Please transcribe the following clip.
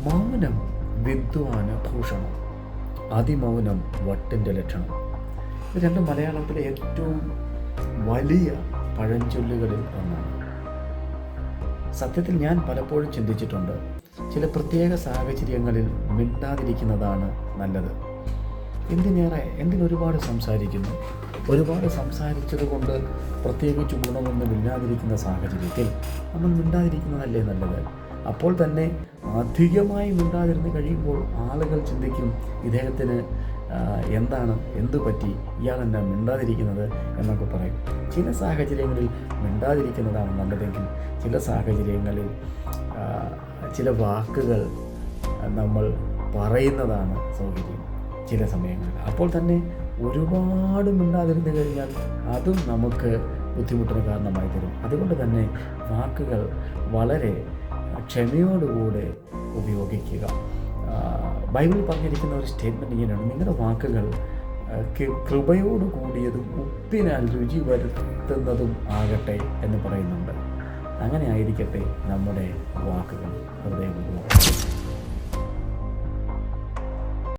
മൗനം വിദ്വാന് ഭൂഷണം, അതിമൗനം വട്ടിൻ്റെ ലക്ഷണം. ഇത് രണ്ടും മലയാളത്തിലെ ഏറ്റവും വലിയ പഴഞ്ചൊല്ലുകളിൽ ഒന്നാണ്. സത്യത്തിൽ ഞാൻ പലപ്പോഴും ചിന്തിച്ചിട്ടുണ്ട്, ചില പ്രത്യേക സാഹചര്യങ്ങളിൽ മിണ്ടാതിരിക്കുന്നതാണ് നല്ലത്. എന്തിനൊരുപാട് സംസാരിക്കുന്നു, ഒരുപാട് സംസാരിച്ചത് കൊണ്ട് പ്രത്യേകിച്ച് ഗുണമൊന്നും ഇല്ലാതിരിക്കുന്ന സാഹചര്യത്തിൽ നമ്മൾ മിണ്ടാതിരിക്കുന്നതല്ലേ നല്ലത്. അപ്പോൾ തന്നെ അധികമായി മിണ്ടാതിരുന്ന് കഴിയുമ്പോൾ ആളുകൾ ചിന്തിക്കും, ഇദ്ദേഹത്തിന് എന്തു പറ്റി, ഇയാളെന്താ മിണ്ടാതിരിക്കുന്നത് എന്നൊക്കെ പറയും. ചില സാഹചര്യങ്ങളിൽ മിണ്ടാതിരിക്കുന്നതാണ് നല്ലതെങ്കിൽ ചില സാഹചര്യങ്ങളിൽ ചില വാക്കുകൾ നമ്മൾ പറയുന്നതാണ് സൗകര്യം ചില സമയങ്ങളിൽ. അപ്പോൾ തന്നെ ഒരുപാട് മിണ്ടാതിരുന്ന് കഴിഞ്ഞാൽ അതും നമുക്ക് ബുദ്ധിമുട്ടിന് കാരണമായി തരും. അതുകൊണ്ട് തന്നെ വാക്കുകൾ വളരെ ക്ഷമയോടുകൂടെ ഉപയോഗിക്കുക. ബൈബിളിൽ പറഞ്ഞിരിക്കുന്ന ഒരു സ്റ്റേറ്റ്മെൻറ്റ് ഇങ്ങനെയാണ്: നിങ്ങളുടെ വാക്കുകൾ കൃപയോട് കൂടിയതും ഉപ്പിനാൽ രുചി വരുത്തുന്നതും ആകട്ടെ എന്ന് പറയുന്നുണ്ട്. അങ്ങനെ ആയിരിക്കട്ടെ നമ്മുടെ